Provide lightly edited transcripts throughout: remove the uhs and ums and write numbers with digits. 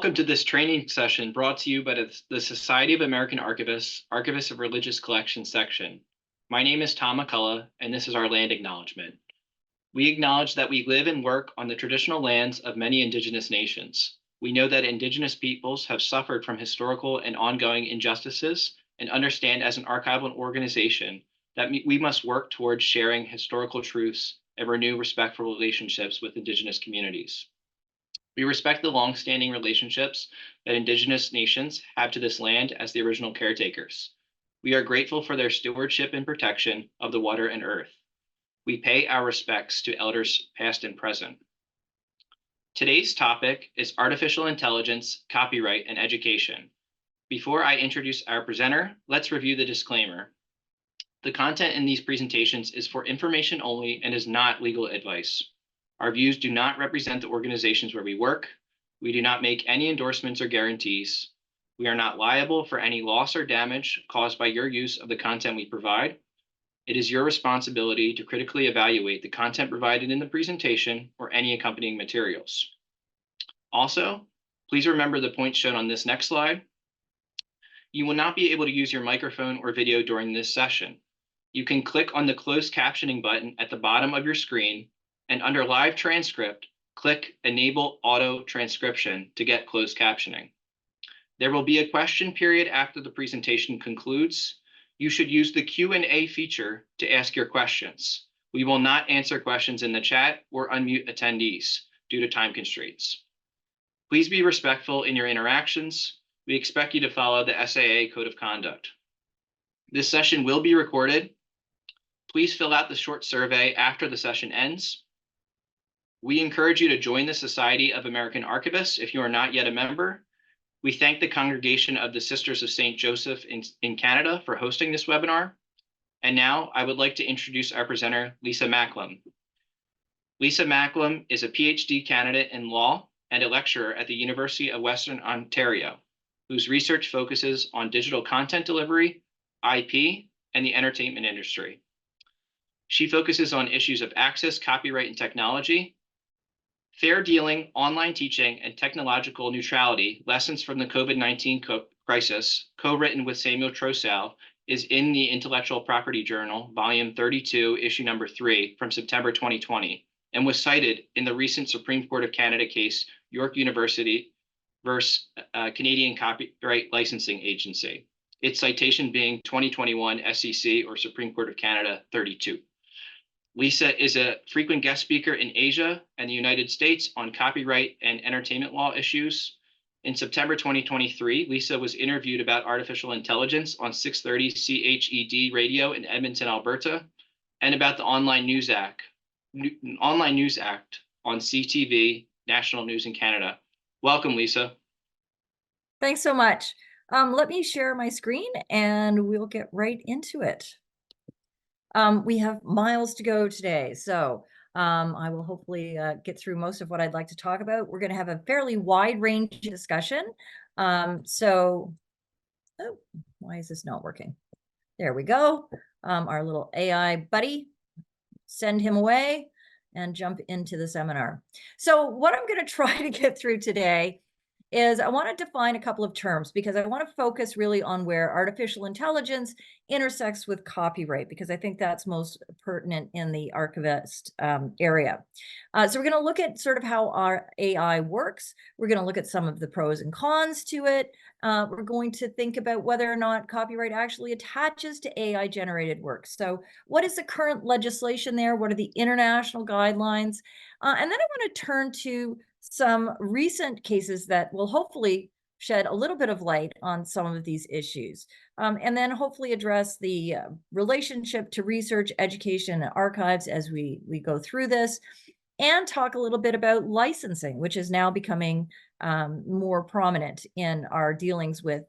Welcome to this training session brought to you by the Society of American Archivists, Archivists of Religious Collections section. My name is Tom McCullough, and this is our land acknowledgement. We acknowledge that we live and work on the traditional lands of many Indigenous nations. We know that Indigenous peoples have suffered from historical and ongoing injustices and understand as an archival organization that we must work towards sharing historical truths and renew respectful relationships with Indigenous communities. We respect the longstanding relationships that Indigenous nations have to this land as the original caretakers. We are grateful for their stewardship and protection of the water and earth. We pay our respects to elders past and present. Today's topic is artificial intelligence, copyright, and education. Before I introduce our presenter, let's review the disclaimer. The content in these presentations is for information only and is not legal advice. Our views do not represent the organizations where we work. We do not make any endorsements or guarantees. We are not liable for any loss or damage caused by your use of the content we provide. It is your responsibility to critically evaluate the content provided in the presentation or any accompanying materials. Also, please remember the points shown on this next slide. You will not be able to use your microphone or video during this session. You can click on the closed captioning button at the bottom of your screen, and under live transcript, click Enable Auto Transcription to get closed captioning. There will be a question period after the presentation concludes. You should use the Q&A feature to ask your questions. We will not answer questions in the chat or unmute attendees due to time constraints. Please be respectful in your interactions. We expect you to follow the SAA Code of Conduct. This session will be recorded. Please fill out the short survey after the session ends. We encourage you to join the Society of American Archivists if you are not yet a member. We thank the Congregation of the Sisters of St. Joseph in Canada for hosting this webinar. And now I would like to introduce our presenter, Lisa Macklem. Lisa Macklem is a PhD candidate in law and a lecturer at the University of Western Ontario, whose research focuses on digital content delivery, IP, and the entertainment industry. She focuses on issues of access, copyright, and technology, fair dealing, online teaching, and technological neutrality, lessons from the COVID-19 crisis, co-written with Samuel Trosal, is in the Intellectual Property Journal, volume 32, issue number 3 from September 2020, and was cited in the recent Supreme Court of Canada case, York University versus Canadian Copyright Licensing Agency. Its citation being 2021 SEC or Supreme Court of Canada 32. Lisa is a frequent guest speaker in Asia and the United States on copyright and entertainment law issues. In September 2023, Lisa was interviewed about artificial intelligence on 630 CHED radio in Edmonton, Alberta, and about the Online News Act on CTV, National News in Canada. Welcome, Lisa. Thanks so much. Let me share my screen and we'll get right into it. We have miles to go today, so I will hopefully get through most of what I'd like to talk about. We're going to have a fairly wide range discussion. Oh, why is this not working? There we go. Our little AI buddy, send him away and jump into the seminar. So what I'm going to try to get through today is I want to define a couple of terms because I want to focus really on where artificial intelligence intersects with copyright, because I think that's most pertinent in the archivist area. So we're going to look at sort of how our AI works. We're going to look at some of the pros and cons to it. We're going to think about whether or not copyright actually attaches to AI generated works. So what is the current legislation there? What are the international guidelines? And then I want to turn to some recent cases that will hopefully shed a little bit of light on some of these issues, and then hopefully address the relationship to research, education, and archives as we go through this, and talk a little bit about licensing, which is now becoming more prominent in our dealings with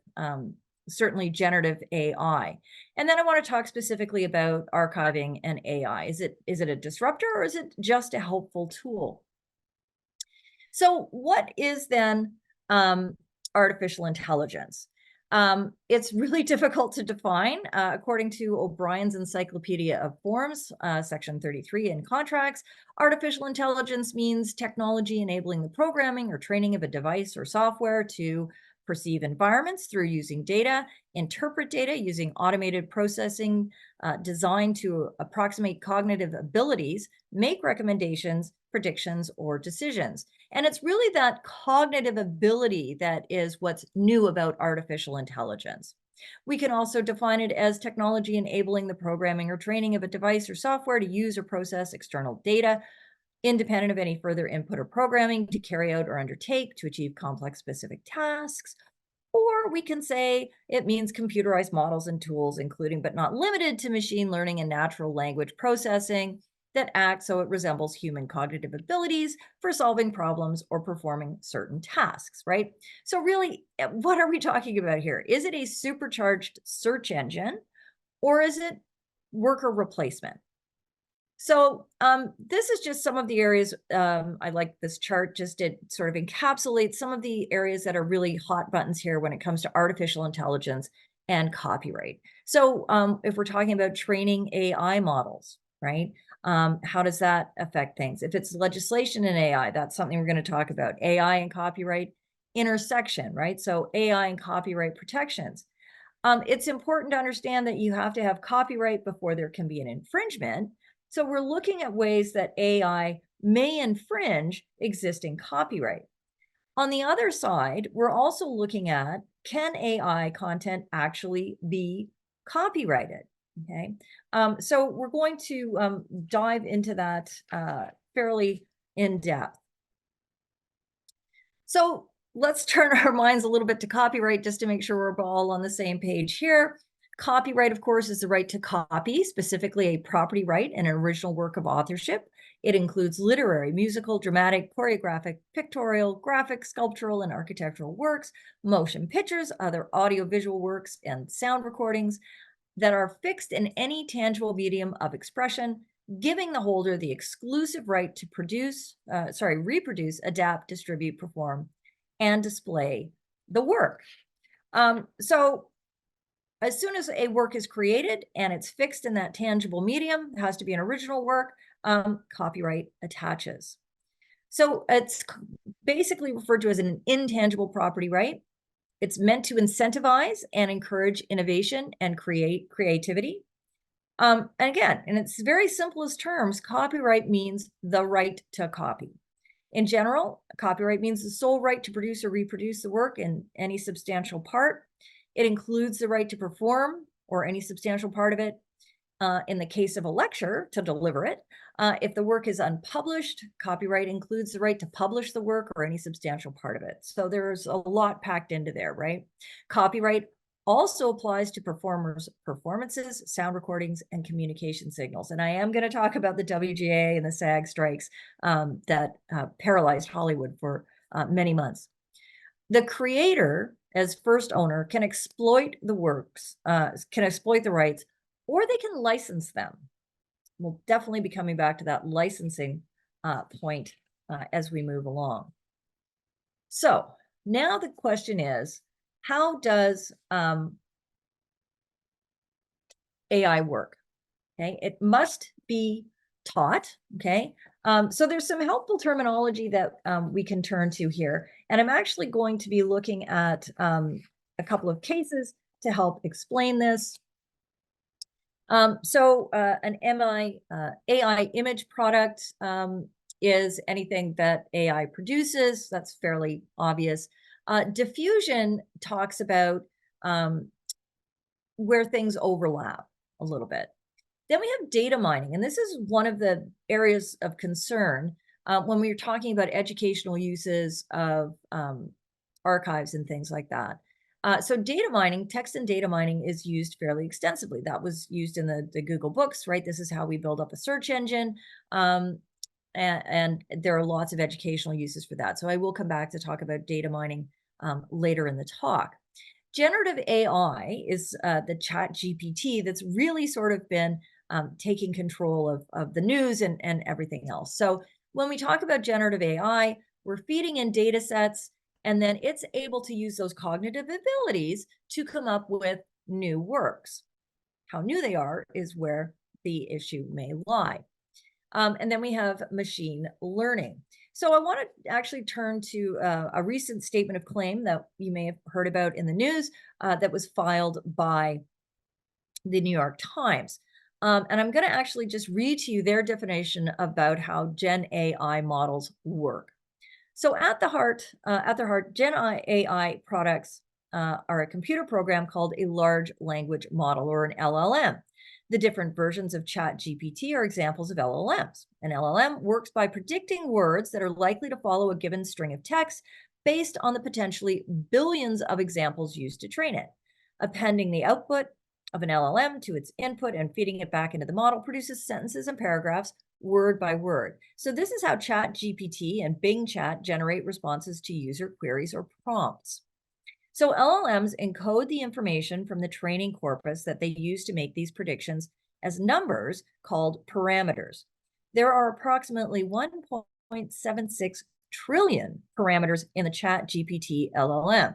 certainly generative AI. And then I want to talk specifically about archiving and AI. Is it a disruptor or is it just a helpful tool? So what is then artificial intelligence? It's really difficult to define. According to O'Brien's Encyclopedia of Forms, section 33 in contracts, artificial intelligence means technology enabling the programming or training of a device or software to perceive environments through using data, interpret data using automated processing designed to approximate cognitive abilities, make recommendations, predictions, or decisions. And it's really that cognitive ability that is what's new about artificial intelligence. We can also define it as technology enabling the programming or training of a device or software to use or process external data, independent of any further input or programming, to carry out or undertake to achieve complex specific tasks. Or we can say it means computerized models and tools, including but not limited to machine learning and natural language processing, that act so it resembles human cognitive abilities for solving problems or performing certain tasks, right? So really, what are we talking about here? Is it a supercharged search engine, or is it worker replacement? So this is just some of the areas. I like this chart, just it sort of encapsulates some of the areas that are really hot buttons here when it comes to artificial intelligence and copyright. So if we're talking about training AI models, right? How does that affect things? If it's legislation in AI, that's something we're going to talk about. AI and copyright intersection, right? So AI and copyright protections. It's important to understand that you have to have copyright before there can be an infringement. So we're looking at ways that AI may infringe existing copyright. On the other side, we're also looking at, can AI content actually be copyrighted? Okay, so we're going to dive into that fairly in depth. So let's turn our minds a little bit to copyright just to make sure we're all on the same page here. Copyright, of course, is the right to copy, specifically a property right in an original work of authorship. It includes literary, musical, dramatic, choreographic, pictorial, graphic, sculptural, and architectural works, motion pictures, other audiovisual works, and sound recordings that are fixed in any tangible medium of expression, giving the holder the exclusive right to reproduce, adapt, distribute, perform, and display the work. So as soon as a work is created and it's fixed in that tangible medium, it has to be an original work, copyright attaches. So it's basically referred to as an intangible property right. It's meant to incentivize and encourage innovation and creativity. And again, in its very simplest terms, copyright means the right to copy. In general, copyright means the sole right to produce or reproduce the work in any substantial part. It includes the right to perform or any substantial part of it. In the case of a lecture, to deliver it. If the work is unpublished, copyright includes the right to publish the work or any substantial part of it. So there's a lot packed into there, right? Copyright also applies to performers' performances, sound recordings, and communication signals. And I am going to talk about the WGA and the SAG strikes that paralyzed Hollywood for many months. The creator, as first owner, can exploit the works, can exploit the rights, or they can license them. We'll definitely be coming back to that licensing point as we move along. So now the question is, how does AI work? Okay, it must be taught. Okay, so there's some helpful terminology that we can turn to here. And I'm actually going to be looking at a couple of cases to help explain this. So an AI image product is anything that AI produces. That's fairly obvious. Diffusion talks about where things overlap a little bit. Then we have data mining, and this is one of the areas of concern when we're talking about educational uses of archives and things like that. So data mining, text and data mining is used fairly extensively. That was used in the Google books, right? This is how we build up a search engine. And there are lots of educational uses for that. So I will come back to talk about data mining later in the talk. Generative AI is the chat GPT that's really sort of been taking control of the news and everything else. So when we talk about generative AI, we're feeding in data sets And then it's able to use those cognitive abilities to come up with new works. How new they are is where the issue may lie. And then we have machine learning. So I want to actually turn to a recent statement of claim that you may have heard about in the news that was filed by the New York Times. And I'm going to actually just read to you their definition about how Gen AI models work. So at their heart, Gen AI products are a computer program called a large language model, or an LLM. The different versions of ChatGPT are examples of LLMs. An LLM works by predicting words that are likely to follow a given string of text based on the potentially billions of examples used to train it. Appending the output of an LLM to its input and feeding it back into the model produces sentences and paragraphs word by word. So this is how ChatGPT and Bing Chat generate responses to user queries or prompts. So LLMs encode the information from the training corpus that they use to make these predictions as numbers called parameters. There are approximately 1.76 trillion parameters in the ChatGPT LLM.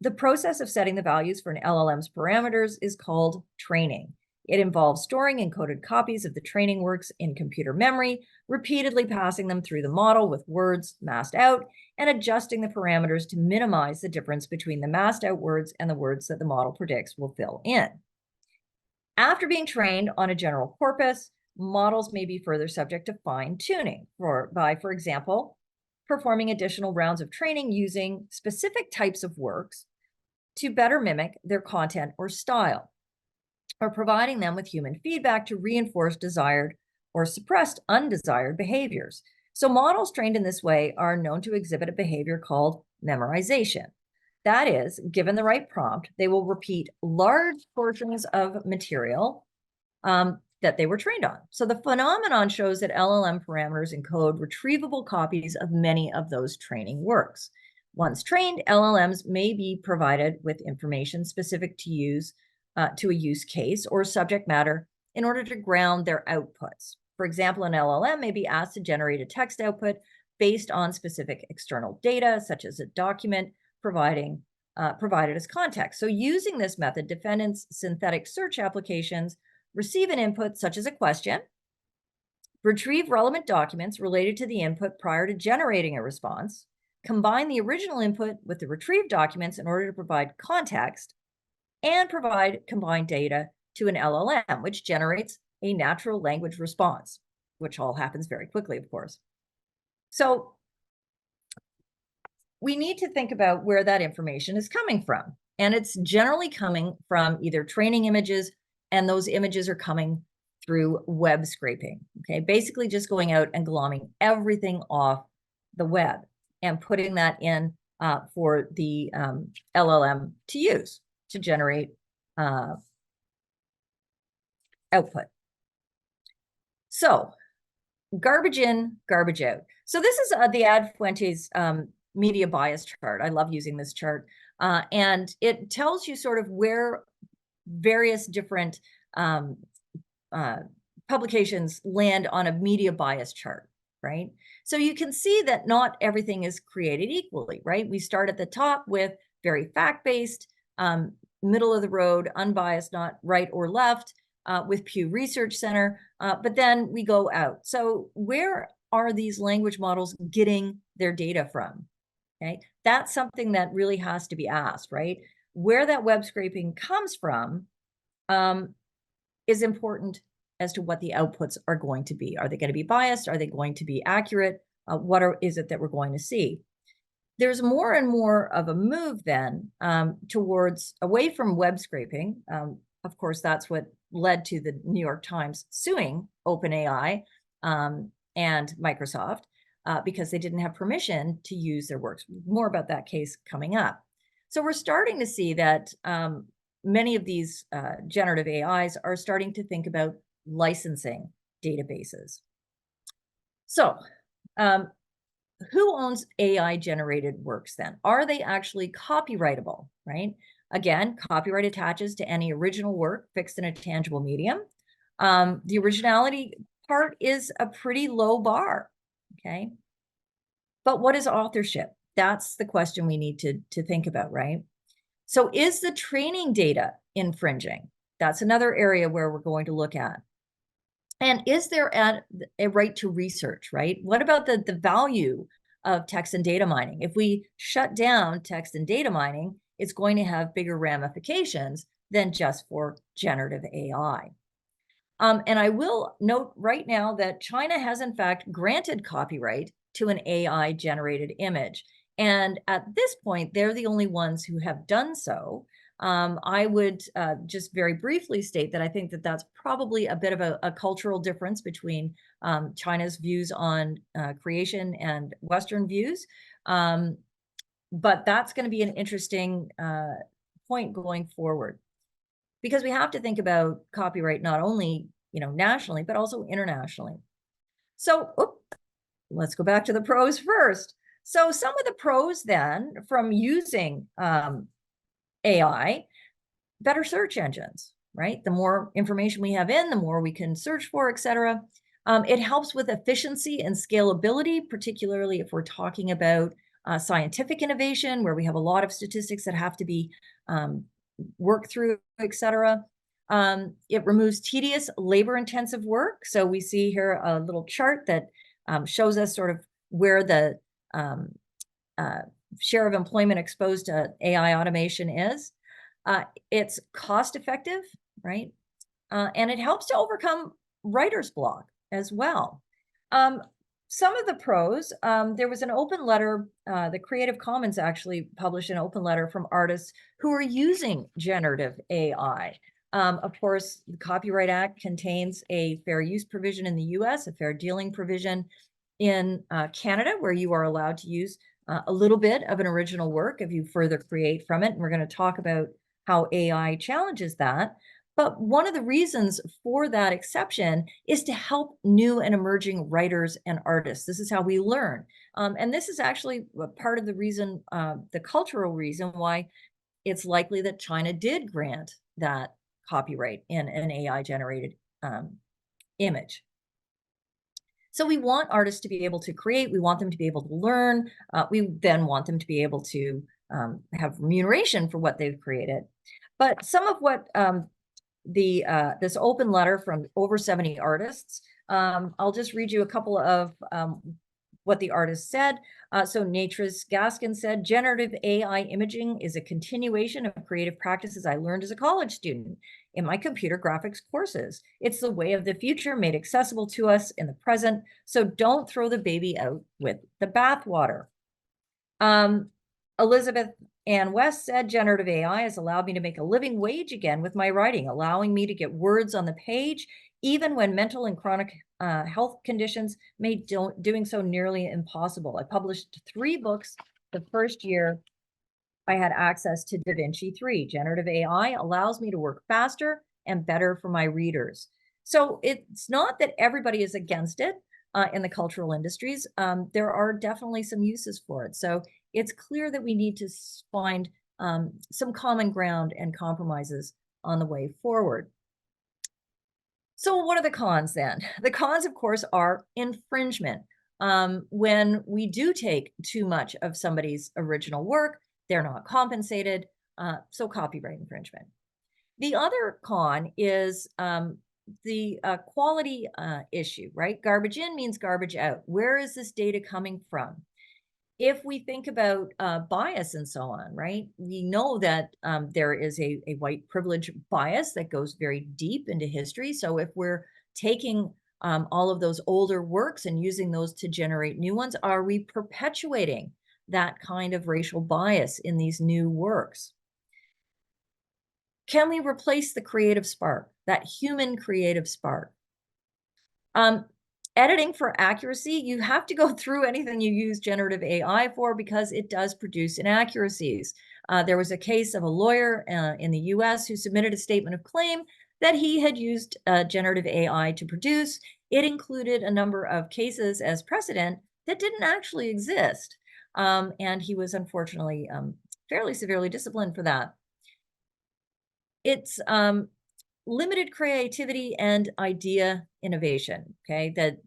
The process of setting the values for an LLM's parameters is called training. It involves storing encoded copies of the training works in computer memory, repeatedly passing them through the model with words masked out, and adjusting the parameters to minimize the difference between the masked out words and the words that the model predicts will fill in. After being trained on a general corpus, models may be further subject to fine-tuning by, for example, performing additional rounds of training using specific types of works to better mimic their content or style, or providing them with human feedback to reinforce desired or suppressed undesired behaviors. So models trained in this way are known to exhibit a behavior called memorization. That is, given the right prompt, they will repeat large portions of material that they were trained on. So the phenomenon shows that LLM parameters encode retrievable copies of many of those training works. Once trained, LLMs may be provided with information specific to a use case or subject matter in order to ground their outputs. For example, an LLM may be asked to generate a text output based on specific external data, such as a document provided as context. So using this method, defendants' synthetic search applications receive an input such as a question, retrieve relevant documents related to the input prior to generating a response, combine the original input with the retrieved documents in order to provide context, and provide combined data to an LLM, which generates a natural language response, which all happens very quickly, of course. So we need to think about where that information is coming from. And it's generally coming from either training images, and those images are coming through web scraping, okay? Basically just going out and glomming everything off the web and putting that in for the LLM to use to generate output. So garbage in, garbage out. So this is the Ad Fuentes media bias chart. I love using this chart. And it tells you sort of where various different publications land on a media bias chart, right? So you can see that not everything is created equally, right? We start at the top with very fact-based, middle of the road, unbiased, not right or left, with Pew Research Center, but then we go out. So where are these language models getting their data from? Okay, that's something that really has to be asked, right? Where that web scraping comes from is important as to what the outputs are going to be. Are they going to be biased? Are they going to be accurate? Is it that we're going to see? There's more and more of a move then towards away from web scraping. Of course, that's what led to the New York Times suing OpenAI and Microsoft because they didn't have permission to use their works. More about that case coming up. So we're starting to see that many of these generative AIs are starting to think about licensing databases. So who owns AI-generated works then? Are they actually copyrightable, right? Again, copyright attaches to any original work fixed in a tangible medium. The originality part is a pretty low bar, okay? But what is authorship? That's the question we need to think about, right? So is the training data infringing? That's another area where we're going to look at. And is there a right to research, right? What about the value of text and data mining? If we shut down text and data mining, it's going to have bigger ramifications than just for generative AI. And I will note right now that China has in fact granted copyright to an AI generated image. And at this point, they're the only ones who have done so. I would just very briefly state that I think that that's probably a bit of a cultural difference between China's views on creation and Western views. But that's going to be an interesting point going forward, because we have to think about copyright not only, nationally, but also internationally. So let's go back to the pros first. So some of the pros then from using AI, better search engines, right? The more information we have in, the more we can search for, etc. It helps with efficiency and scalability, particularly if we're talking about scientific innovation, where we have a lot of statistics that have to be worked through, etc. It removes tedious, labor-intensive work. So we see here a little chart that shows us sort of where the share of employment exposed to AI automation is. It's cost-effective, right? And it helps to overcome writer's block as well. Some of the pros, there was an open letter, the Creative Commons actually published an open letter from artists who are using generative AI. Of course, the Copyright Act contains a fair use provision in the US, a fair dealing provision in Canada, where you are allowed to use a little bit of an original work if you further create from it. And we're going to talk about how AI challenges that. But one of the reasons for that exception is to help new and emerging writers and artists. This is how we learn. And this is actually part of the reason, the cultural reason why it's likely that China did grant that copyright in an AI-generated image. So we want artists to be able to create. We want them to be able to learn. We then want them to be able to have remuneration for what they've created. But some of what this open letter from over 70 artists, I'll just read you a couple of what the artist said. So Natris Gaskin said, generative AI imaging is a continuation of creative practices I learned as a college student in my computer graphics courses. It's the way of the future made accessible to us in the present. So don't throw the baby out with the bathwater. Elizabeth Ann West said, generative AI has allowed me to make a living wage again with my writing, allowing me to get words on the page, even when mental and chronic health conditions made doing so nearly impossible. I published 3 books the first year I had access to DaVinci 3. Generative AI allows me to work faster and better for my readers. So it's not that everybody is against it in the cultural industries. There are definitely some uses for it. So it's clear that we need to find some common ground and compromises on the way forward. So what are the cons then? The cons, of course, are infringement. When we do take too much of somebody's original work, they're not compensated, so copyright infringement. The other con is the quality issue, right? Garbage in means garbage out. Where is this data coming from? If we think about bias and so on, right? We know that there is a white privilege bias that goes very deep into history. So if we're taking all of those older works and using those to generate new ones, are we perpetuating that kind of racial bias in these new works? Can we replace the creative spark, that human creative spark? Editing for accuracy, you have to go through anything you use generative AI for because it does produce inaccuracies. There was a case of a lawyer in the US who submitted a statement of claim that he had used generative AI to produce. It included a number of cases as precedent that didn't actually exist. And he was unfortunately fairly severely disciplined for that. It's limited creativity and idea innovation, okay? That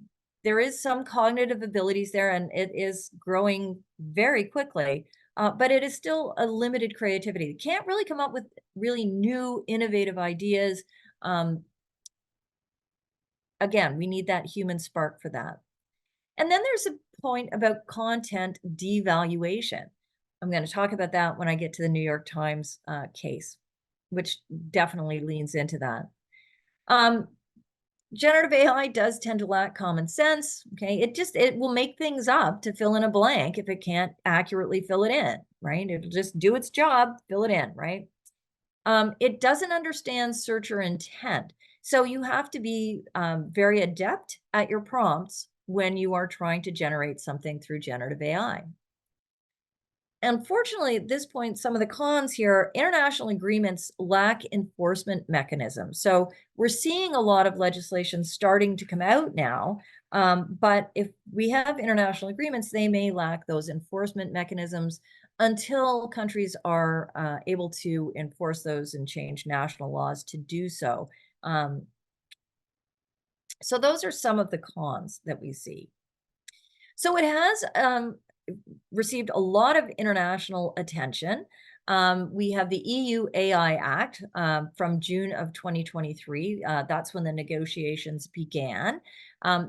there is some cognitive abilities there, and it is growing very quickly, but it is still a limited creativity. You can't really come up with really new, innovative ideas. Again, we need that human spark for that. And then there's a point about content devaluation. I'm going to talk about that when I get to the New York Times case, which definitely leans into that. Generative AI does tend to lack common sense. Okay, it will make things up to fill in a blank if it can't accurately fill it in, right? It'll just do its job, fill it in, right? It doesn't understand searcher intent. So you have to be very adept at your prompts when you are trying to generate something through generative AI. Unfortunately, at this point, some of the cons here, international agreements lack enforcement mechanisms. So we're seeing a lot of legislation starting to come out now. But if we have international agreements, they may lack those enforcement mechanisms until countries are able to enforce those and change national laws to do so. So those are some of the cons that we see. So it has received a lot of international attention. We have the EU AI Act from June of 2023. That's when the negotiations began.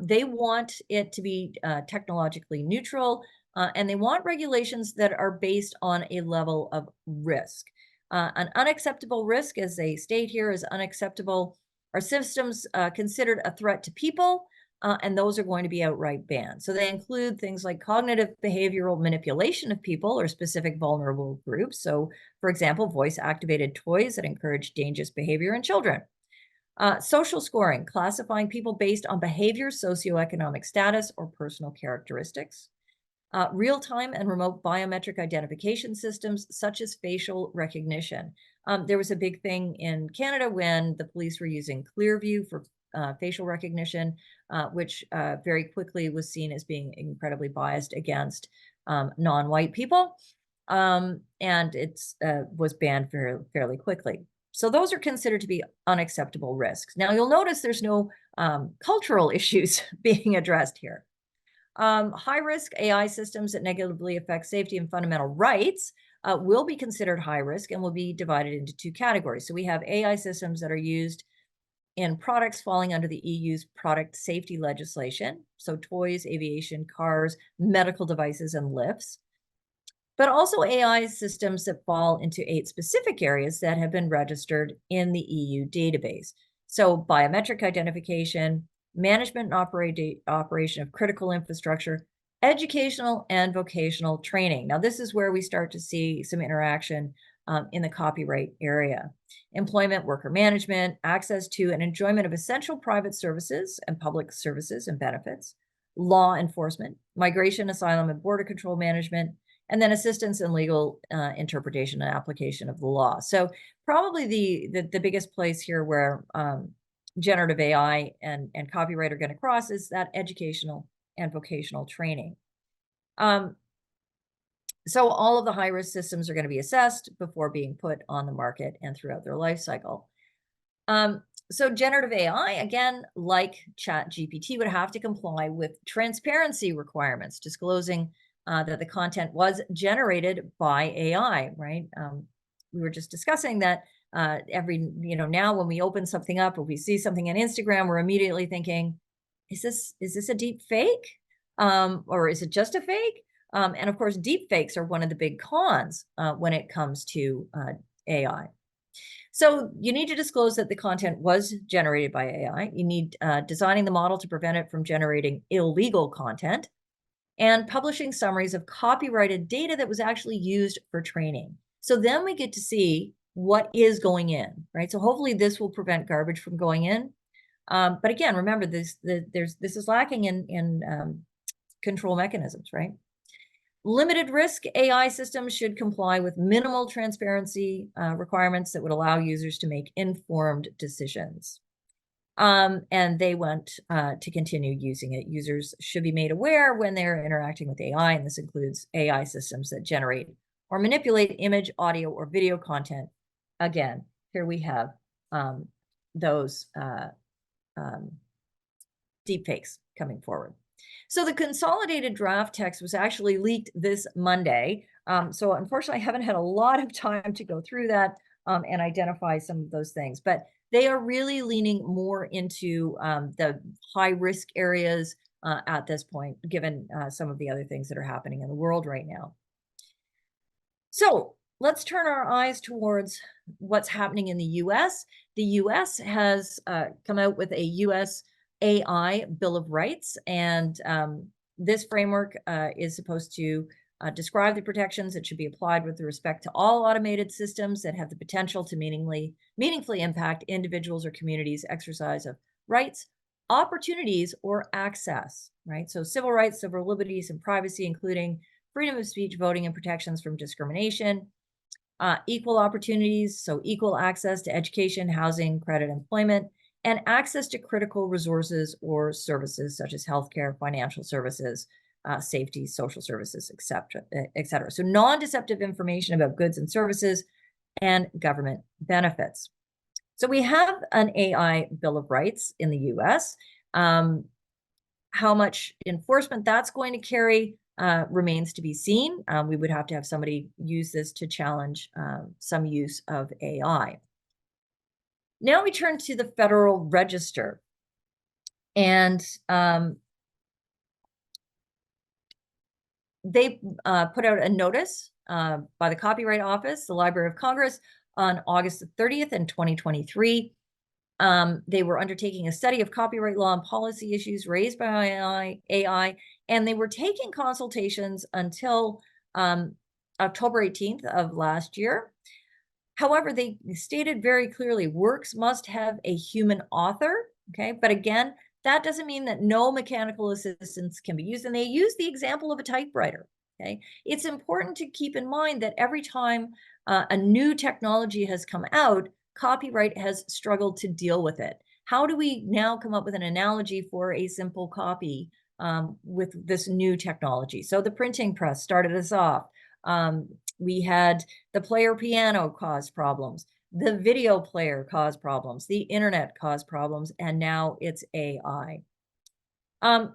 They want it to be technologically neutral, and they want regulations that are based on a level of risk. An unacceptable risk, as they state here, is unacceptable. Are systems considered a threat to people? And those are going to be outright banned. So they include things like cognitive behavioral manipulation of people or specific vulnerable groups. So, for example, voice-activated toys that encourage dangerous behavior in children. Social scoring, classifying people based on behavior, socioeconomic status, or personal characteristics. Real-time and remote biometric identification systems, such as facial recognition. There was a big thing in Canada when the police were using Clearview for facial recognition, which very quickly was seen as being incredibly biased against non-white people. And it was banned fairly quickly. So those are considered to be unacceptable risks. Now, you'll notice there's no cultural issues being addressed here. High-risk AI systems that negatively affect safety and fundamental rights will be considered high risk and will be divided into two categories. So we have AI systems that are used in products falling under the EU's product safety legislation, so toys, aviation, cars, medical devices, and lifts, but also AI systems that fall into 8 specific areas that have been registered in the EU database. So biometric identification, management and operation of critical infrastructure, educational and vocational training. Now, this is where we start to see some interaction in the copyright area. Employment, worker management, access to and enjoyment of essential private services and public services and benefits, law enforcement, migration, asylum, and border control management, and then assistance in legal interpretation and application of the law. So probably the biggest place here where generative AI and copyright are going to cross is that educational and vocational training. So all of the high-risk systems are going to be assessed before being put on the market and throughout their life cycle. So generative AI, again, like ChatGPT, would have to comply with transparency requirements, disclosing that the content was generated by AI, right? We were just discussing that now when we open something up or we see something on Instagram, we're immediately thinking, is this a deep fake? Or is it just a fake? And of course, deep fakes are one of the big cons when it comes to AI. So you need to disclose that the content was generated by AI. You need designing the model to prevent it from generating illegal content, and publishing summaries of copyrighted data that was actually used for training. So then we get to see what is going in, right? So hopefully this will prevent garbage from going in. But again, remember this is lacking in control mechanisms, right? Limited risk AI systems should comply with minimal transparency requirements that would allow users to make informed decisions. And they want to continue using it. Users should be made aware when they're interacting with AI, and this includes AI systems that generate or manipulate image, audio, or video content. Again, here we have those deepfakes coming forward. So the consolidated draft text was actually leaked this Monday. So unfortunately, I haven't had a lot of time to go through that and identify some of those things, but they are really leaning more into the high risk areas at this point, given some of the other things that are happening in the world right now. So let's turn our eyes towards what's happening in the US. The US has come out with a US AI Bill of Rights, and this framework is supposed to describe the protections that should be applied with respect to all automated systems that have the potential to meaningfully impact individuals or communities' exercise of rights, opportunities, or access, right? So civil rights, civil liberties, and privacy, including freedom of speech, voting, and protections from discrimination, equal opportunities, so equal access to education, housing, credit, employment, and access to critical resources or services such as healthcare, financial services, safety, social services, etc. So non-deceptive information about goods and services and government benefits. So we have an AI Bill of Rights in the US. How much enforcement that's going to carry remains to be seen. We would have to have somebody use this to challenge some use of AI. Now we turn to the Federal Register. And they put out a notice by the Copyright Office, the Library of Congress, on August 30th in 2023. They were undertaking a study of copyright law and policy issues raised by AI, and they were taking consultations until October 18th of last year. However, they stated very clearly works must have a human author, okay? But again, that doesn't mean that no mechanical assistance can be used, and they use the example of a typewriter, okay? It's important to keep in mind that every time a new technology has come out, copyright has struggled to deal with it. How do we now come up with an analogy for a simple copy with this new technology? So the printing press started us off. We had the player piano cause problems. The video player caused problems. The internet caused problems. And now it's AI. One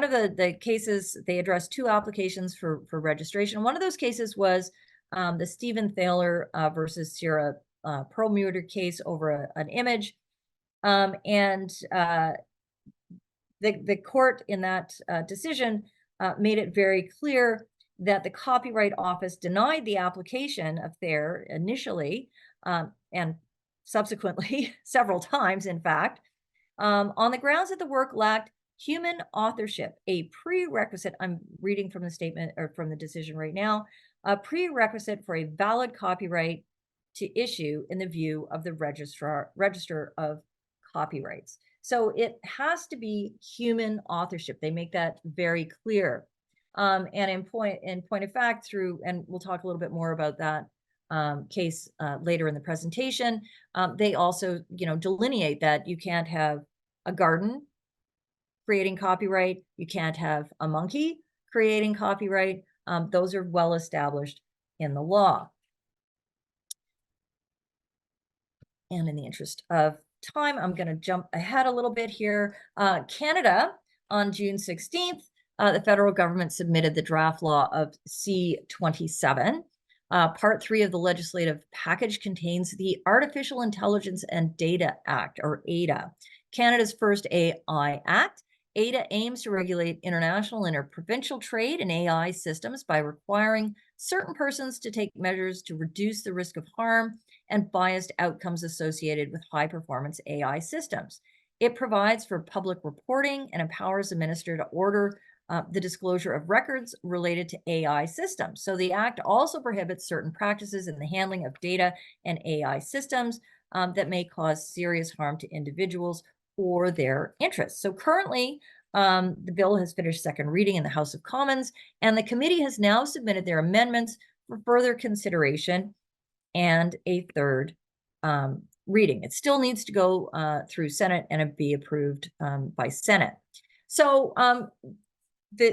of the cases, they addressed two applications for registration. One of those cases was the Stephen Thaler versus Sierra Perlmutter case over an image. The court in that decision made it very clear that the Copyright Office denied the application of Thaler initially and subsequently several times, in fact, on the grounds that the work lacked human authorship, a prerequisite. I'm reading from the statement or from the decision right now, a prerequisite for a valid copyright to issue in the view of the Register of Copyrights. So it has to be human authorship. They make that very clear. And in point of fact, and we'll talk a little bit more about that case later in the presentation, they also, delineate that you can't have a garden creating copyright, you can't have a monkey creating copyright. Those are well established in the law. And in the interest of time, I'm going to jump ahead a little bit here. Canada, on June 16th, the federal government submitted the draft law of C-27. Part 3 of the legislative package contains the Artificial Intelligence and Data Act, or ADA, Canada's first AI Act. ADA aims to regulate international and interprovincial trade in AI systems by requiring certain persons to take measures to reduce the risk of harm and biased outcomes associated with high-performance AI systems. It provides for public reporting and empowers the minister to order the disclosure of records related to AI systems. So the Act also prohibits certain practices in the handling of data and AI systems that may cause serious harm to individuals or their interests. So currently, the bill has finished second reading in the House of Commons, and the committee has now submitted their amendments for further consideration and a third reading. It still needs to go through Senate and be approved by Senate. So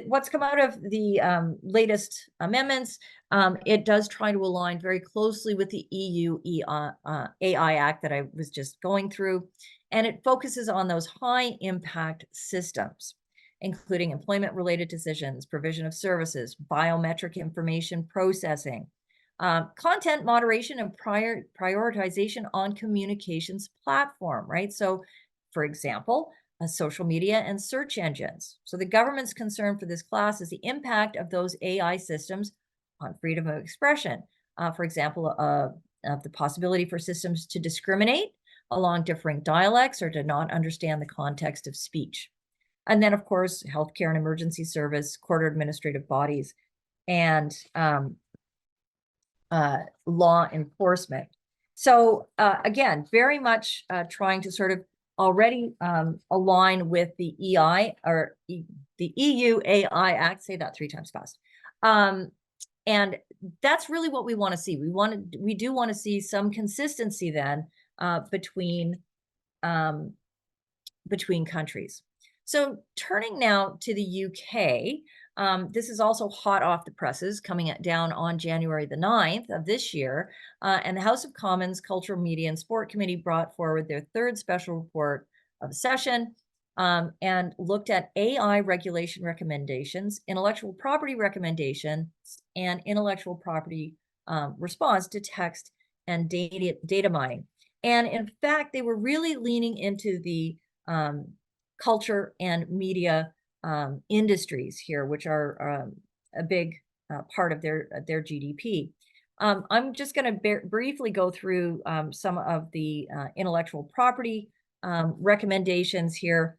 what's come out of the latest amendments, it does try to align very closely with the EU AI Act that I was just going through, and it focuses on those high impact systems, including employment-related decisions, provision of services, biometric information processing, content moderation, and prioritization on communications platform, right? So, for example, social media and search engines. So the government's concern for this class is the impact of those AI systems on freedom of expression. For example, of the possibility for systems to discriminate along differing dialects or to not understand the context of speech. And then, of course, healthcare and emergency service, court administrative bodies, and law enforcement. So again, very much trying to sort of already align with the the EU AI Act. Say that 3 times fast. And that's really what we want to see. We do want to see some consistency then between countries. So turning now to the UK, this is also hot off the presses, coming down on January the 9th of this year. And the House of Commons Cultural Media and Sport Committee brought forward their 3rd special report of the session and looked at AI regulation recommendations, intellectual property recommendations, and intellectual property response to text and data mining. And in fact, they were really leaning into the culture and media industries here, which are a big part of their GDP. I'm just going to briefly go through some of the intellectual property recommendations here,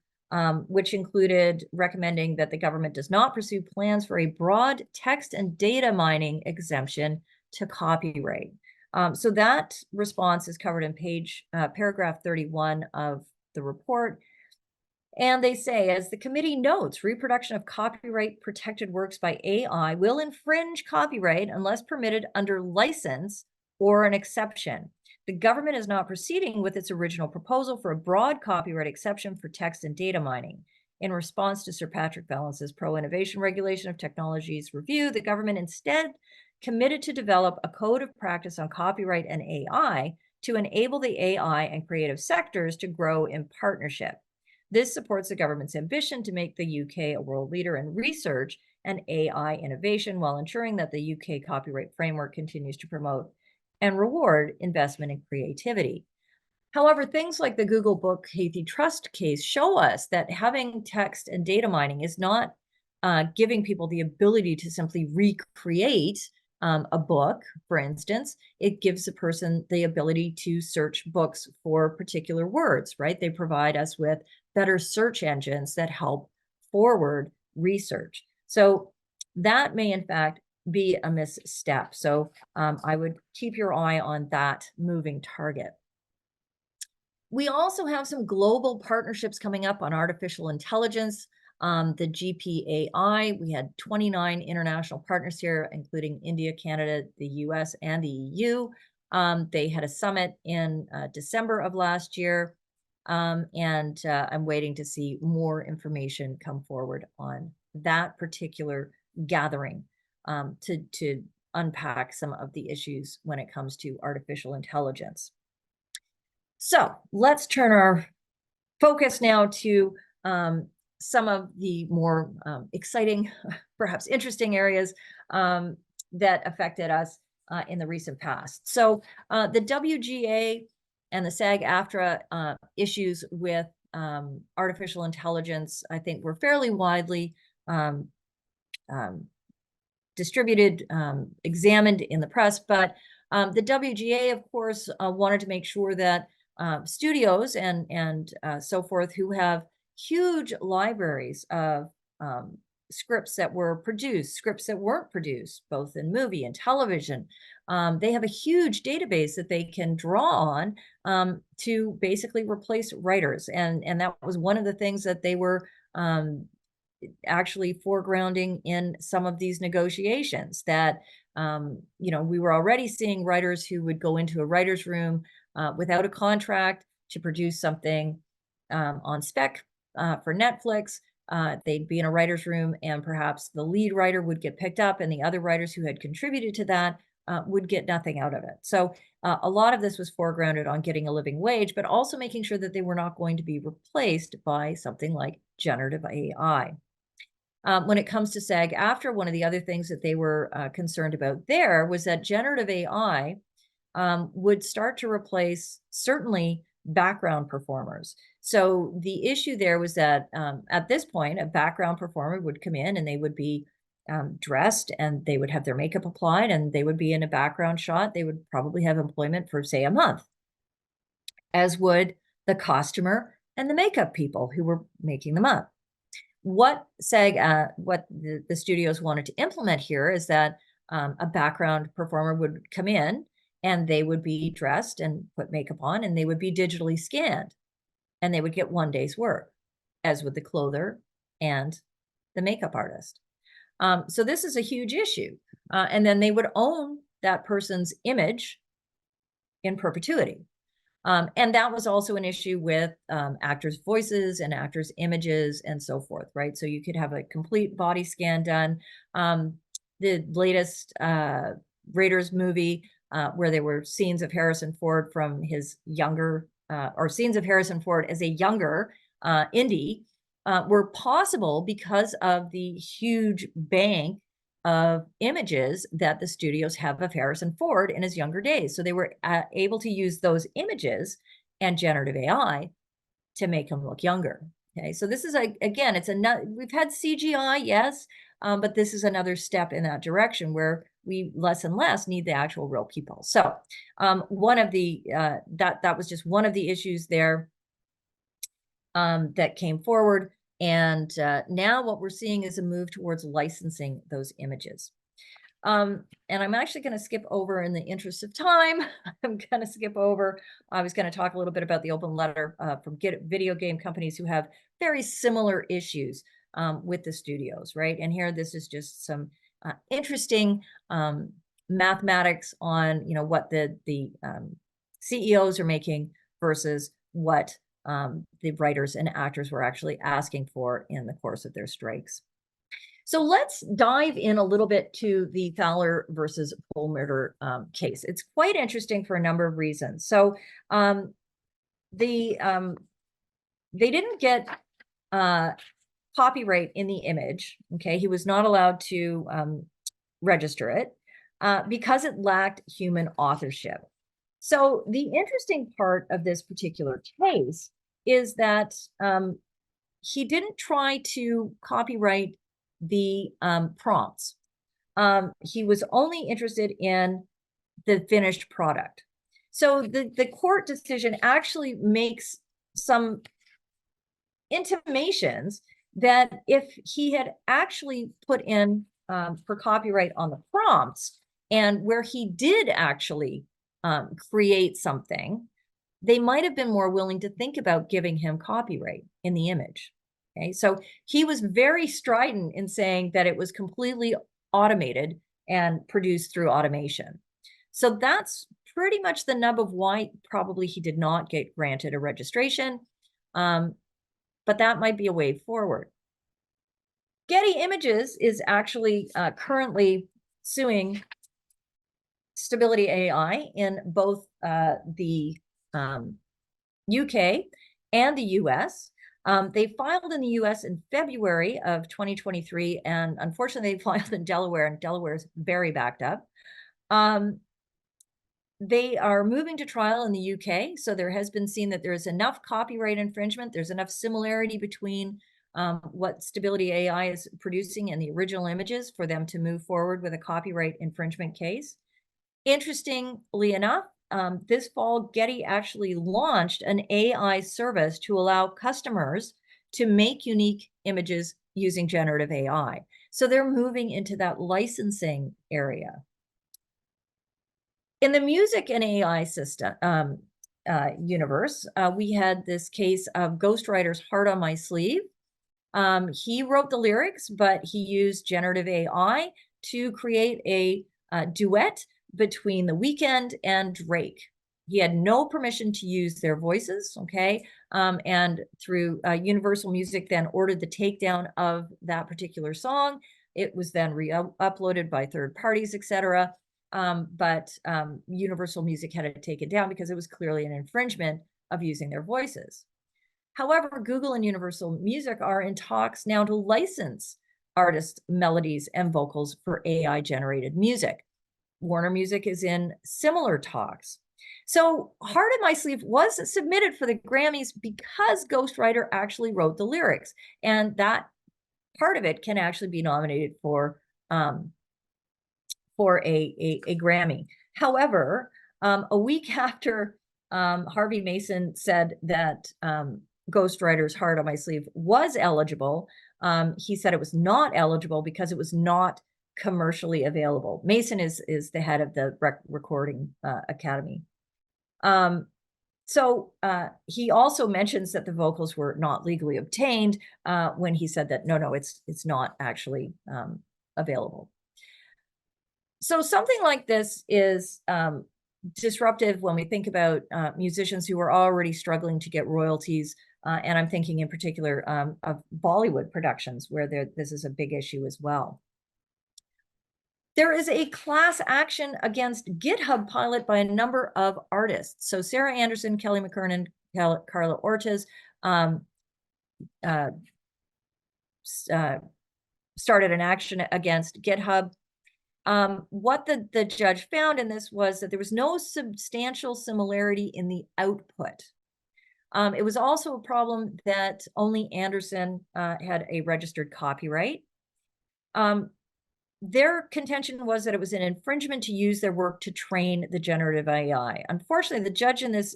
which included recommending that the government does not pursue plans for a broad text and data mining exemption to copyright. So that response is covered in paragraph 31 of the report. And they say, as the committee notes, reproduction of copyright protected works by AI will infringe copyright unless permitted under license or an exception. The government is not proceeding with its original proposal for a broad copyright exception for text and data mining. In response to Sir Patrick Vallance's pro-innovation regulation of technologies review, the government instead committed to develop a code of practice on copyright and AI to enable the AI and creative sectors to grow in partnership. This supports the government's ambition to make the UK a world leader in research and AI innovation while ensuring that the UK copyright framework continues to promote and reward investment in creativity. However, things like the Google Book Hathi Trust case show us that having text and data mining is not giving people the ability to simply recreate a book, for instance. It gives a person the ability to search books for particular words, right? They provide us with better search engines that help forward research. So that may, in fact, be a misstep. So I would keep your eye on that moving target. We also have some global partnerships coming up on artificial intelligence. The GPAI, we had 29 international partners here, including India, Canada, the US, and the EU. They had a summit in December of last year, and I'm waiting to see more information come forward on that particular gathering to unpack some of the issues when it comes to artificial intelligence. So let's turn our focus now to some of the more exciting, perhaps interesting areas that affected us in the recent past. So the WGA and the SAG-AFTRA issues with artificial intelligence, I think, were fairly widely distributed, examined in the press, but the WGA, of course, wanted to make sure that studios and so forth who have huge libraries of scripts that were produced, scripts that weren't produced, both in movie and television. They have a huge database that they can draw on to basically replace writers. And that was one of the things that they were actually foregrounding in some of these negotiations, that we were already seeing writers who would go into a writer's room without a contract to produce something on spec for Netflix, they'd be in a writer's room, and perhaps the lead writer would get picked up, and the other writers who had contributed to that would get nothing out of it. So a lot of this was foregrounded on getting a living wage, but also making sure that they were not going to be replaced by something like generative AI. When it comes to SAG-AFTRA, one of the other things that they were concerned about there was that generative AI would start to replace certainly background performers. So the issue there was that at this point, a background performer would come in and they would be dressed, and they would have their makeup applied, and they would be in a background shot. They would probably have employment for, say, a month, as would the costumer and the makeup people who were making them up. What the studios wanted to implement here is that a background performer would come in, and they would be dressed and put makeup on, and they would be digitally scanned, and they would get 1 day's work, as would the clother and the makeup artist. So this is a huge issue. And then they would own that person's image in perpetuity. And that was also an issue with actors' voices and actors' images and so forth, right? So you could have a complete body scan done. The latest Raiders movie, where there were scenes of Harrison Ford from his younger, or scenes of Harrison Ford as a younger Indy, were possible because of the huge bank of images that the studios have of Harrison Ford in his younger days. So they were able to use those images and generative AI to make him look younger. Okay, so this is again, it's another, we've had CGI, yes, but this is another step in that direction where we less and less need the actual real people. So one of the that was just one of the issues there that came forward. And now what we're seeing is a move towards licensing those images. And I'm actually going to skip over, in the interest of time, I'm going to skip over. I was going to talk a little bit about the open letter from video game companies who have very similar issues with the studios, right? And here, this is just some interesting mathematics on, what the CEOs are making versus what the writers and actors were actually asking for in the course of their strikes. So let's dive in a little bit to the Fowler versus Perlmutter case. It's quite interesting for a number of reasons. So they didn't get copyright in the image. Okay, he was not allowed to register it because it lacked human authorship. So the interesting part of this particular case is that he didn't try to copyright the prompts. He was only interested in the finished product. So the court decision actually makes some intimations that if he had actually put in for copyright on the prompts, and where he did actually create something, they might have been more willing to think about giving him copyright in the image. Okay, so he was very strident in saying that it was completely automated and produced through automation. So that's pretty much the nub of why probably he did not get granted a registration, but that might be a way forward. Getty Images is actually currently suing Stability AI in both the UK and the US. They filed in the US in February of 2023, and unfortunately they filed in Delaware, and Delaware is very backed up. They are moving to trial in the UK, so there has been seen that there is enough copyright infringement, there's enough similarity between what Stability AI is producing and the original images for them to move forward with a copyright infringement case. Interestingly enough, this fall, Getty actually launched an AI service to allow customers to make unique images using generative AI. So they're moving into that licensing area. In the music and AI system universe, we had this case of Ghostwriter's Heart on My Sleeve. He wrote the lyrics, but he used generative AI to create a duet between The Weeknd and Drake. he had no permission to use their voices, okay? And through Universal Music then ordered the takedown of that particular song. It was then re-uploaded by third parties, etc. But Universal Music had to take it down because it was clearly an infringement of using their voices. However, Google and Universal Music are in talks now to license artist melodies and vocals for AI-generated music. Warner Music is in similar talks. So Heart in My Sleeve was submitted for the Grammys because Ghostwriter actually wrote the lyrics, and that part of it can actually be nominated for a Grammy. However, a week after Harvey Mason said that Ghostwriter's Heart on My Sleeve was eligible, he said it was not eligible because it was not commercially available. Mason is the head of the Recording Academy. So he also mentions that the vocals were not legally obtained when he said that no, it's not actually available. So something like this is disruptive when we think about musicians who are already struggling to get royalties. And I'm thinking in particular of Bollywood productions where this is a big issue as well. There is a class action against GitHub pilot by a number of artists. So Sarah Anderson, Kelly McKernan, Carla Ortiz started an action against GitHub. What the judge found in this was that there was no substantial similarity in the output. It was also a problem that only Anderson had a registered copyright. Their contention was that it was an infringement to use their work to train the generative AI. Unfortunately, the judge in this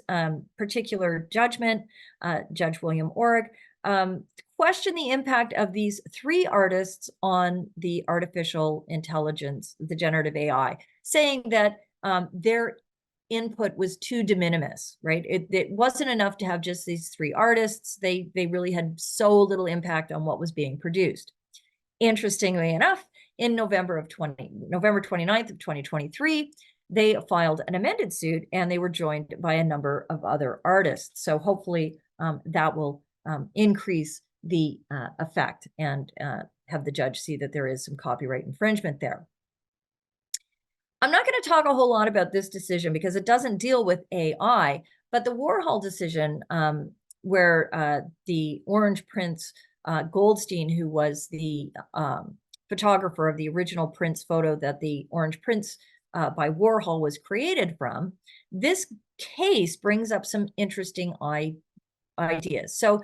particular judgment, Judge William Orrick, questioned the impact of these three artists on the artificial intelligence, the generative AI, saying that their input was too de minimis, right? It wasn't enough to have just these three artists. They really had so little impact on what was being produced. Interestingly enough, in November 29th of 2023, they filed an amended suit and they were joined by a number of other artists. So hopefully that will increase the effect and have the judge see that there is some copyright infringement there. I'm not going to talk a whole lot about this decision because it doesn't deal with AI, but the Warhol decision where the Orange Prince Goldstein, who was the photographer of the original Prince photo that the Orange Prince by Warhol was created from, this case brings up some interesting ideas. So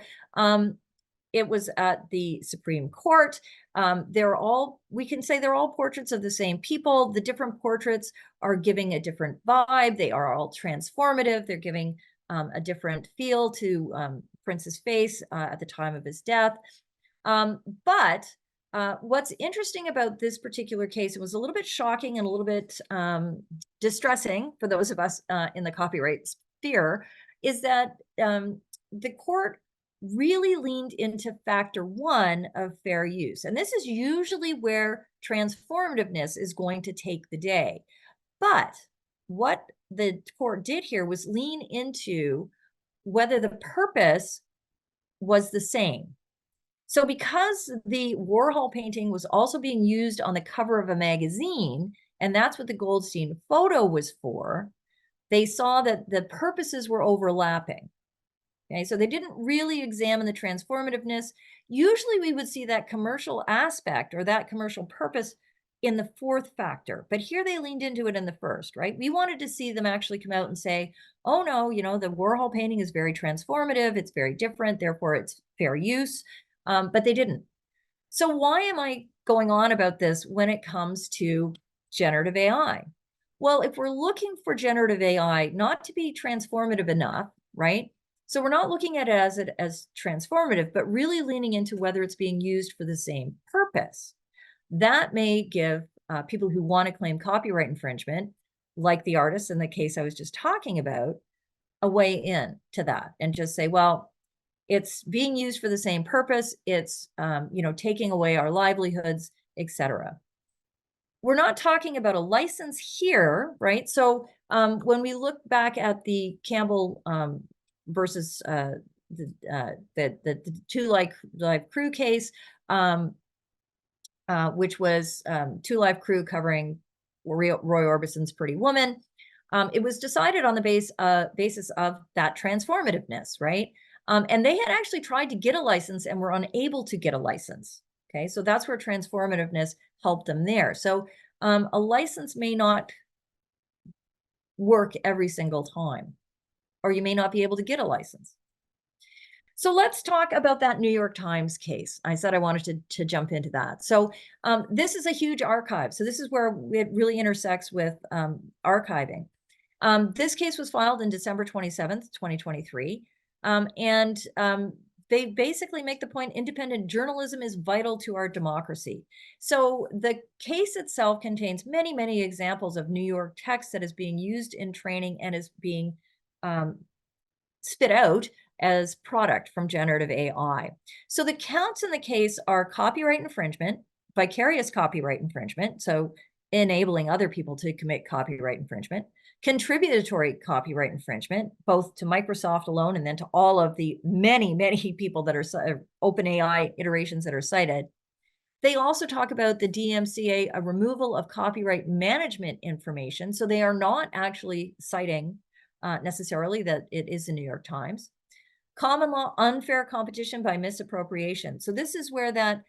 it was at the Supreme Court. We can say they're all portraits of the same people. The different portraits are giving a different vibe. They are all transformative. They're giving a different feel to Prince's face at the time of his death. But what's interesting about this particular case, it was a little bit shocking and a little bit distressing for those of us in the copyright sphere, is that the court really leaned into factor one of fair use. And this is usually where transformativeness is going to take the day. But what the court did here was lean into whether the purpose was the same. So because the Warhol painting was also being used on the cover of a magazine, and that's what the Goldstein photo was for, they saw that the purposes were overlapping. Okay, so they didn't really examine the transformativeness. Usually we would see that commercial aspect or that commercial purpose in the fourth factor, but here they leaned into it in the first, right? We wanted to see them actually come out and say, oh no, the Warhol painting is very transformative, it's very different, therefore it's fair use, but they didn't. So why am I going on about this when it comes to generative AI? Well, if we're looking for generative AI not to be transformative enough, right? So we're not looking at it as transformative, but really leaning into whether it's being used for the same purpose. That may give people who want to claim copyright infringement, like the artists in the case I was just talking about, a way in to that and just say, well, it's being used for the same purpose. It's taking away our livelihoods, etc. we're not talking about a license here, right? So when we look back at the Campbell versus the Two Live Crew case, which was Two Live Crew covering Roy Orbison's Pretty Woman. It was decided on the basis of that transformativeness, right? And they had actually tried to get a license and were unable to get a license. Okay, so that's where transformativeness helped them there. So a license may not work every single time, or you may not be able to get a license. So let's talk about that New York Times case. I said I wanted to jump into that. So this is a huge archive. So this is where it really intersects with archiving. This case was filed in December 27th, 2023. They basically make the point independent journalism is vital to our democracy. So the case itself contains many, many examples of New York text that is being used in training and is being spit out as product from generative AI. So the counts in the case are copyright infringement, vicarious copyright infringement, so enabling other people to commit copyright infringement, contributory copyright infringement, both to Microsoft alone and then to all of the many, many people that are OpenAI iterations that are cited. They also talk about the DMCA, a removal of copyright management information. So they are not actually citing necessarily that it is the New York Times. Common law, unfair competition by misappropriation. So this is where that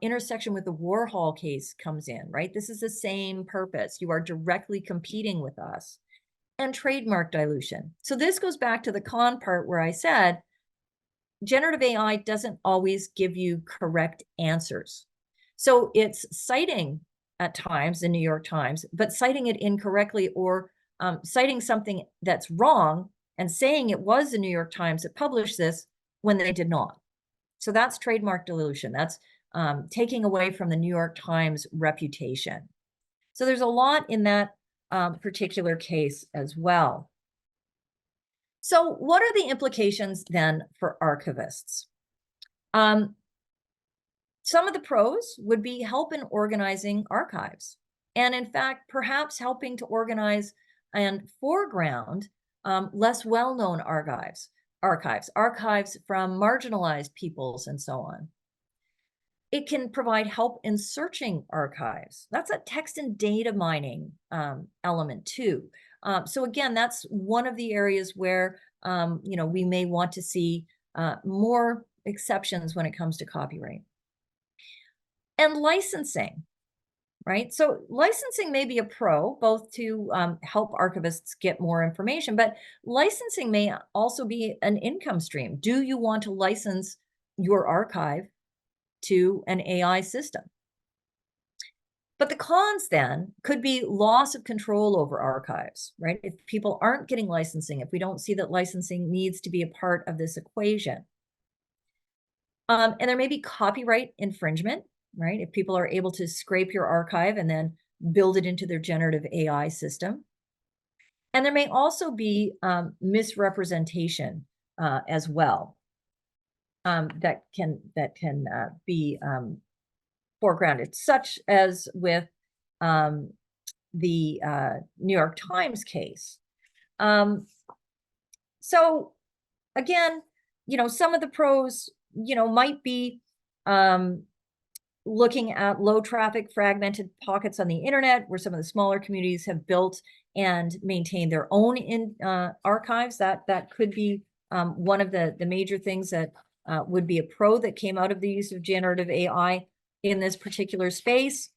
intersection with the Warhol case comes in, right? This is the same purpose. You are directly competing with us. And trademark dilution. So this goes back to the con part where I said, generative AI doesn't always give you correct answers. So it's citing at times the New York Times, but citing it incorrectly or citing something that's wrong and saying it was the New York Times that published this when they did not. So that's trademark dilution. That's taking away from the New York Times reputation. So there's a lot in that particular case as well. So what are the implications then for archivists? Some of the pros would be help in organizing archives. And in fact, perhaps helping to organize and foreground less well-known archives from marginalized peoples and so on. It can provide help in searching archives. That's a text and data mining element too. So again, that's one of the areas where we may want to see more exceptions when it comes to copyright. And licensing, right? So licensing may be a pro, both to help archivists get more information, but licensing may also be an income stream. Do you want to license your archive to an AI system? But the cons then could be loss of control over archives, right? If people aren't getting licensing, if we don't see that licensing needs to be a part of this equation. And there may be copyright infringement, right? If people are able to scrape your archive and then build it into their generative AI system. And there may also be misrepresentation as well that can be foregrounded, such as with the New York Times case. So again, some of the pros, might be looking at low traffic fragmented pockets on the internet where some of the smaller communities have built and maintained their own archives. That could be one of the major things that would be a pro that came out of the use of generative AI in this particular space.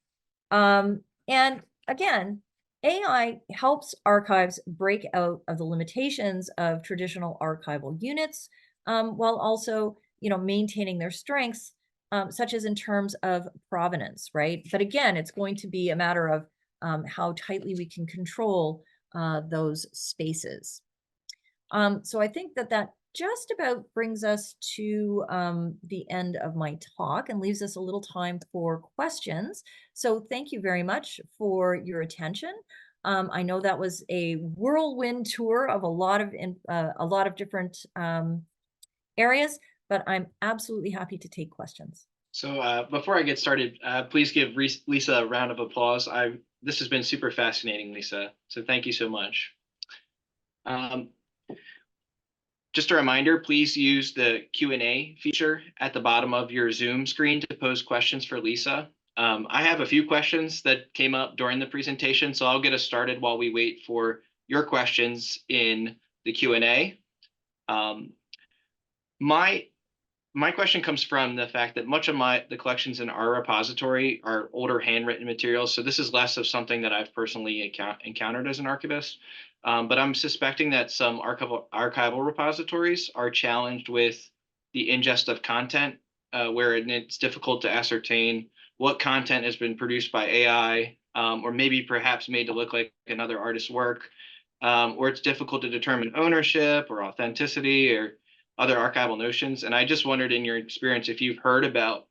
And again, AI helps archives break out of the limitations of traditional archival units, while also, maintaining their strengths, such as in terms of provenance, right? But again, it's going to be a matter of how tightly we can control those spaces. So I think that just about brings us to the end of my talk and leaves us a little time for questions. So thank you very much for your attention. I know that was a whirlwind tour of a lot of different areas, but I'm absolutely happy to take questions. So before I get started, please give Lisa a round of applause. This has been super fascinating, Lisa. So thank you so much. Um, just a reminder, please use the Q&A feature at the bottom of your Zoom screen to pose questions for Lisa. I have a few questions that came up during the presentation, so I'll get us started while we wait for your questions in the Q&A. My question comes from the fact that much of the collections in our repository are older handwritten materials. So this is less of something that I've personally encountered as an archivist. But I'm suspecting that some archival repositories are challenged with the ingest of content, where it's difficult to ascertain what content has been produced by AI, or maybe perhaps made to look like another artist's work, or it's difficult to determine ownership or authenticity or other archival notions. And I just wondered, in your experience, if you've heard about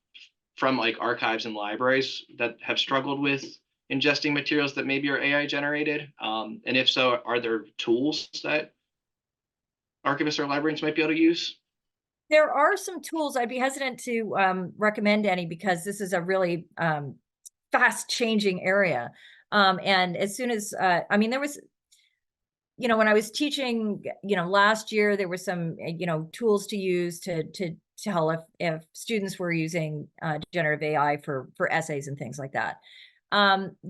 from like archives and libraries that have struggled with ingesting materials that maybe are AI generated. And if so, are there tools that archivists or librarians might be able to use? There are some tools. I'd be hesitant to recommend any because this is a really fast changing area. And as soon as, I mean, there was, when I was teaching, last year, there were some, tools to use to tell if students were using generative AI for essays and things like that.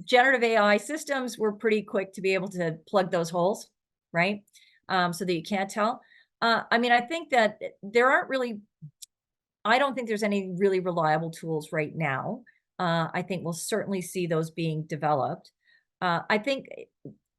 Generative AI systems were pretty quick to be able to plug those holes, right? So that you can't tell. I mean, I think that there aren't really, I don't think there's any really reliable tools right now. I think we'll certainly see those being developed. I think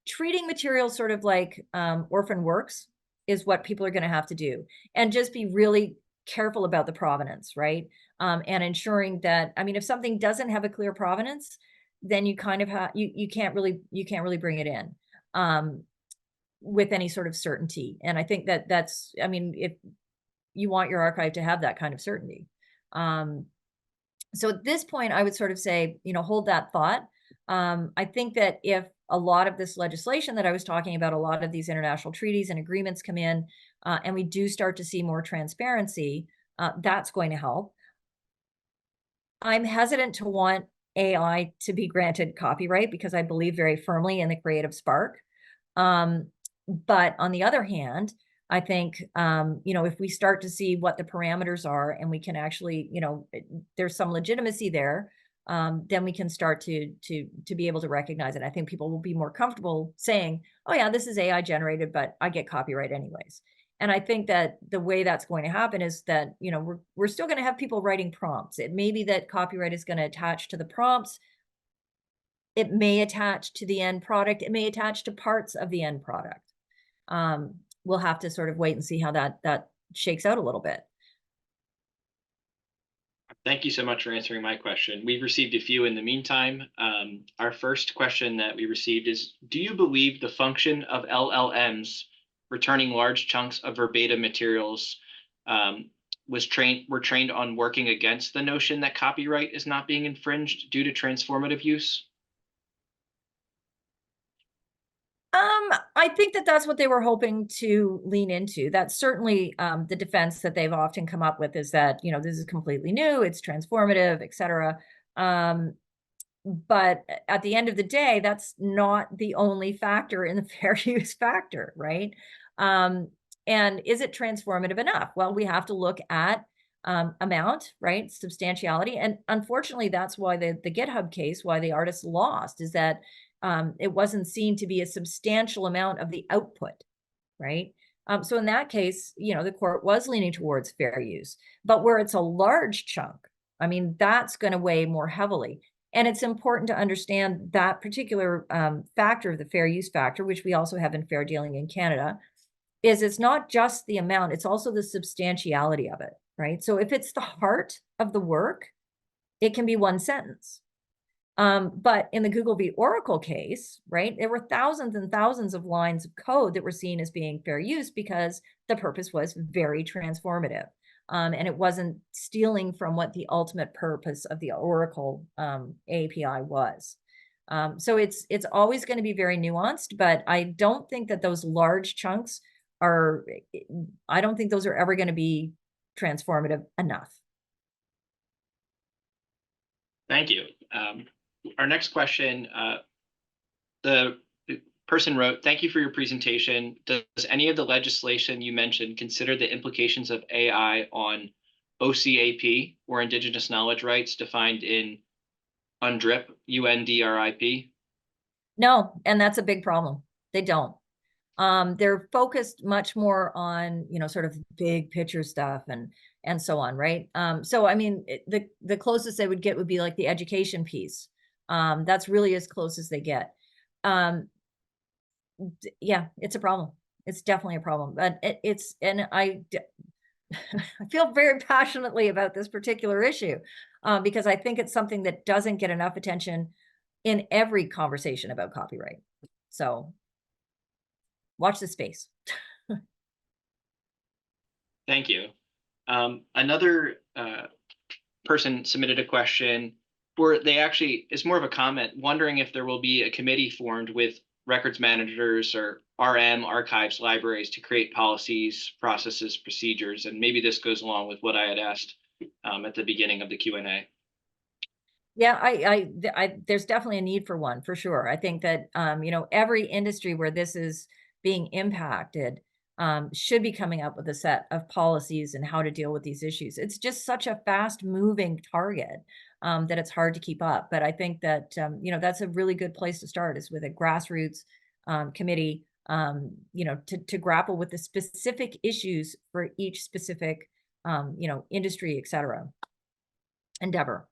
treating materials sort of like orphan works is what people are going to have to do, and just be really careful about the provenance, right? And ensuring that, I mean, if something doesn't have a clear provenance, then you kind of have you can't really bring it in with any sort of certainty. And I think that that's, I mean, if you want your archive to have that kind of certainty. So at this point, I would sort of say, hold that thought. I think that if a lot of this legislation that I was talking about, a lot of these international treaties and agreements come in, and we do start to see more transparency, that's going to help. I'm hesitant to want AI to be granted copyright because I believe very firmly in the creative spark. But on the other hand, I think, if we start to see what the parameters are and we can actually, there's some legitimacy there, then we can start to be able to recognize it. I think people will be more comfortable saying, oh yeah, this is AI generated, but I get copyright anyways. And I think that the way that's going to happen is that, we're still going to have people writing prompts. It may be that copyright is going to attach to the prompts. It may attach to the end product. It may attach to parts of the end product. We'll have to sort of wait and see how that shakes out a little bit. Thank you so much for answering my question. We've received a few in the meantime. Our first question that we received is, do you believe the function of LLMs returning large chunks of verbatim materials were trained on working against the notion that copyright is not being infringed due to transformative use? I think that that's what they were hoping to lean into. That's certainly the defense that they've often come up with, is that, this is completely new, it's transformative, et cetera. But at the end of the day, that's not the only factor in the fair use factor, right? And is it transformative enough? Well, we have to look at amount, right? Substantiality. And unfortunately, that's why the GitHub case, why the artist lost, is that it wasn't seen to be a substantial amount of the output, right? So in that case, the court was leaning towards fair use. But where it's a large chunk, I mean, that's going to weigh more heavily. And it's important to understand that particular factor of the fair use factor, which we also have in fair dealing in Canada, is it's not just the amount, it's also the substantiality of it, right? So if it's the heart of the work, it can be one sentence. But in the Google v. Oracle case, right, there were thousands and thousands of lines of code that were seen as being fair use because the purpose was very transformative. And it wasn't stealing from what the ultimate purpose of the Oracle API was. So it's always going to be very nuanced, but I don't think that those large chunks I don't think those are ever going to be transformative enough. Thank you. Our next question, the person wrote, "Thank you for your presentation. Does any of the legislation you mentioned consider the implications of AI on OCAP, or Indigenous knowledge rights, defined in UNDRIP, UNDRIP?" No, and that's a big problem. They don't. They're focused much more on, sort of big picture stuff and so on, right? So I mean, the closest they would get would be like the education piece. That's really as close as they get. Yeah, it's a problem. It's definitely a problem. But I feel very passionately about this particular issue, because I think it's something that doesn't get enough attention in every conversation about copyright. So watch the space. Thank you. Another person submitted a question, or they actually, it's more of a comment, wondering if there will be a committee formed with records managers or RM, archives, libraries to create policies, processes, procedures. And maybe this goes along with what I had asked at the beginning of the Q&A. Yeah, there's definitely a need for one, for sure. I think that, every industry where this is being impacted, should be coming up with a set of policies and how to deal with these issues. It's just such a fast moving target, that it's hard to keep up. But I think that, that's a really good place to start, is with a grassroots, committee, to grapple with the specific issues for each specific, industry, et cetera, endeavor.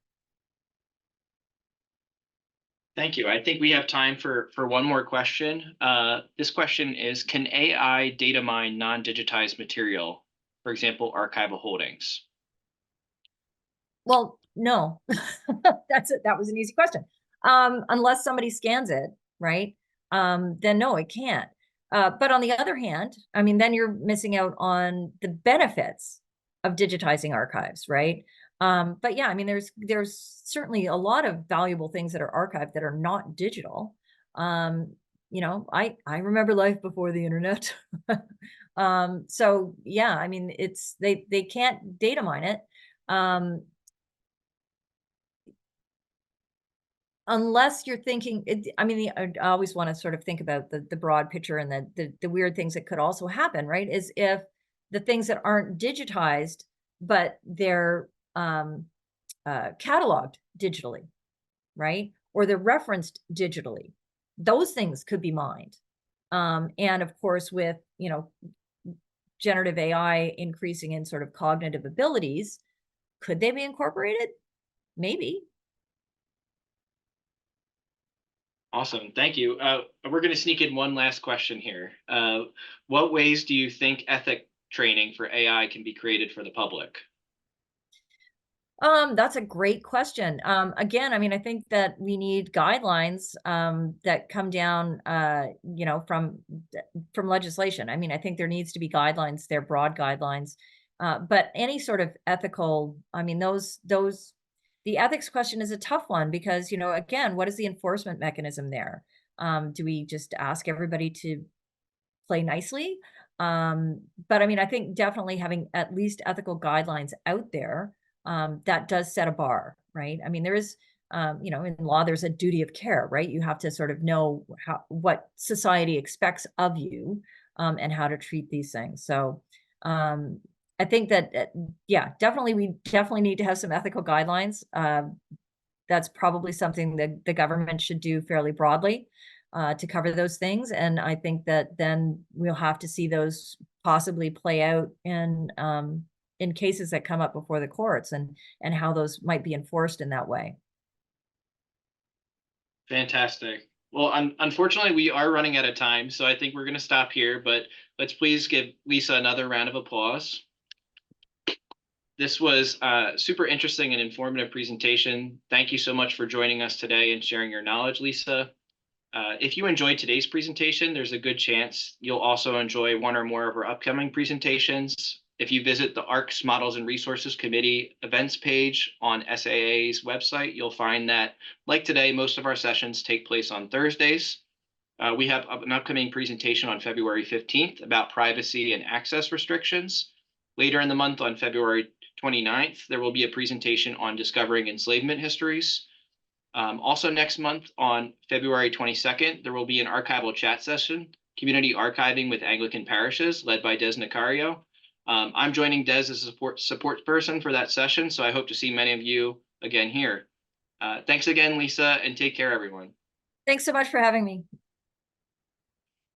Thank you. I think we have time for one more question. This question is, can AI data mine non-digitized material, for example, archival holdings? Well, no, that was an easy question. Unless somebody scans it, right? Then no, it can't. But on the other hand, I mean, then you're missing out on the benefits of digitizing archives, right? But yeah, I mean, there's certainly a lot of valuable things that are archived that are not digital. I remember life before the internet. So yeah, I mean, they can't data mine it. Unless you're thinking, I mean, I always want to sort of think about the broad picture and the weird things that could also happen, right? Is if the things that aren't digitized, but they're cataloged digitally, right? Or they're referenced digitally. Those things could be mined. And of course, with, generative AI increasing in sort of cognitive abilities, could they be incorporated? Maybe. Awesome. Thank you. We're going to sneak in one last question here. What ways do you think ethic training for AI can be created for the public? That's a great question. Again, I mean, I think that we need guidelines, that come down, from legislation. I mean, I think there needs to be guidelines, they're broad guidelines. But any sort of ethical, I mean, the ethics question is a tough one because, again, what is the enforcement mechanism there? Do we just ask everybody to play nicely? But I mean, I think definitely having at least ethical guidelines out there, that does set a bar, right? I mean, there is, in law, there's a duty of care, right? You have to sort of know what society expects of you, and how to treat these things. So, I think that, yeah, we definitely need to have some ethical guidelines. That's probably something that the government should do fairly broadly, to cover those things. And I think that then we'll have to see those possibly play out in cases that come up before the courts, and how those might be enforced in that way. Fantastic. Well, unfortunately, we are running out of time, so I think we're going to stop here, but let's please give Lisa another round of applause. This was a super interesting and informative presentation. Thank you so much for joining us today and sharing your knowledge, Lisa. If you enjoyed today's presentation, there's a good chance you'll also enjoy one or more of our upcoming presentations. If you visit the ARCS Models and Resources Committee events page on SAA's website, you'll find that, like today, most of our sessions take place on Thursdays. We have an upcoming presentation on February 15th about privacy and access restrictions. Later in the month, on February 29th, there will be a presentation on discovering enslavement histories. Also next month on February 22nd, there will be an archival chat session, Community Archiving with Anglican Parishes, led by Des Nicario. I'm joining Des as a support person for that session, so I hope to see many of you again here. Thanks again, Lisa, and take care, everyone. Thanks so much for having me.